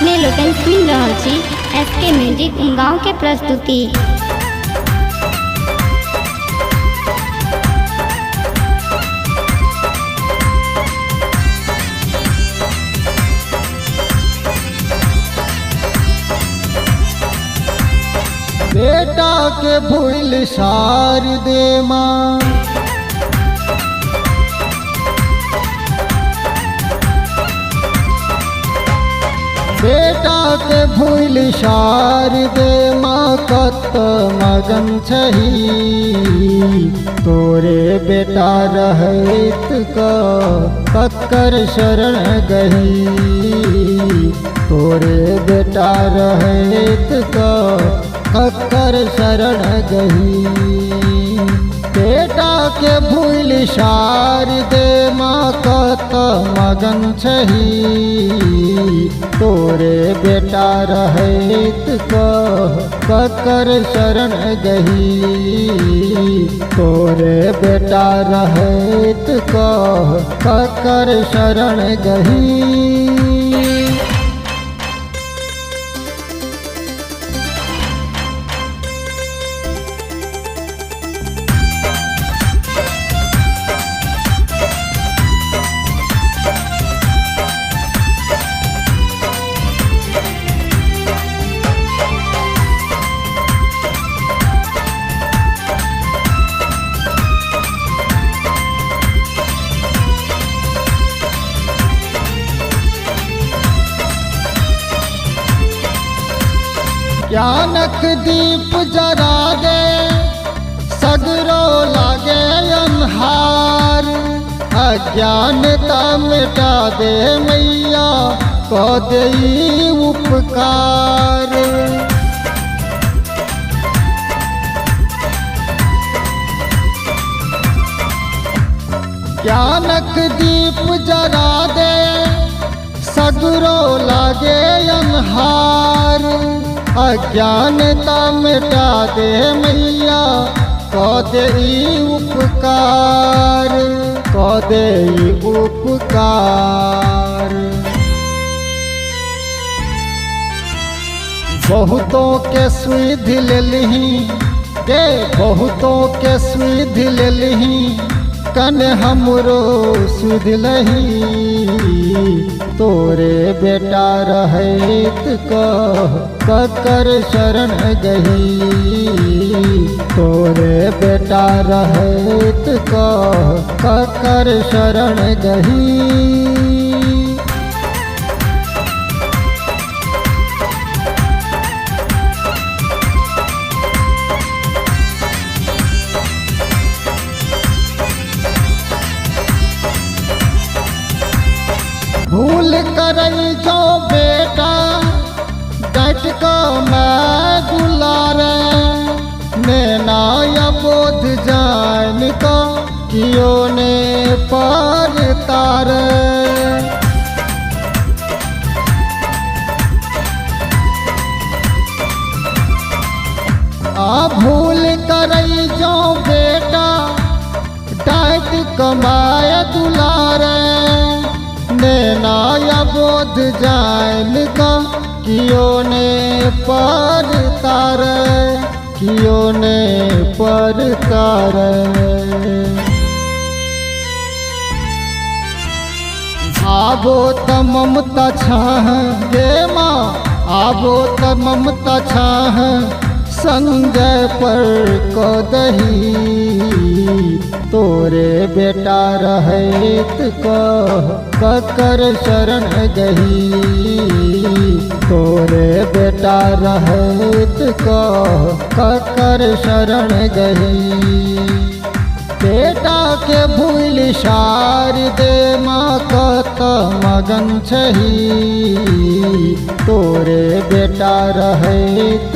अपने लोगन सुन रहल छी एसके म्यूजिक गाँव के प्रस्तुति। बेटा के भूल सार दे माँ, बेटा के भूल सार दे माँ कत मगन छही। तोरे बेटा रहत कक्कर शरण गही, तोरे बेटा रहत कक्कर शरण गही। बेटा के भूल सार दे माँ कत मगन छही। तोरे बेटा रहत कक्कर शरण गही, तोरे बेटा रहत कक्कर शरण गही। ज्ञानक दीप जरा दे सगरो लागे अन्हार, अज्ञानता मिटा दे मैया को देई उपकार। ज्ञानक दीप जरा दे सगरो लागे अन्हार, अज्ञानता मिटा दे मैया को देई उपकार, को देई उपकार। बहुतों के सुध ले लिही गे, बहुतों के सुध ले लिही कन हमरो सुध लही। तोरे बेटा रहत कक्कर शरण गही, तोरे बेटा रहत कक्कर शरण गही। भूल करई जो बेटा डट को मैं दुलारे, नैना या बोध जान को कियो ने पार तारे। आ भूल करई जो बेटा डट को मैं दुलारे, नैना या बोध जान का कियो ने पर तारे, कियो ने पर तारे। आबो त ममता छाह गे माँ, आबो त ममता छाह संजय पर को दही। तोरे बेटा रहत कक्कर शरण गही, तोरे बेटा रहत कक्कर शरण गही। बेटा के भूल सार दे माँ कत मगन छही। तोरे बेटा रहत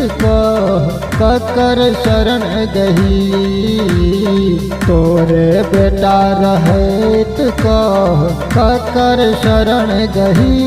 कक्कर शरण गही, तोरे बेटा रहत कक्कर शरण गही।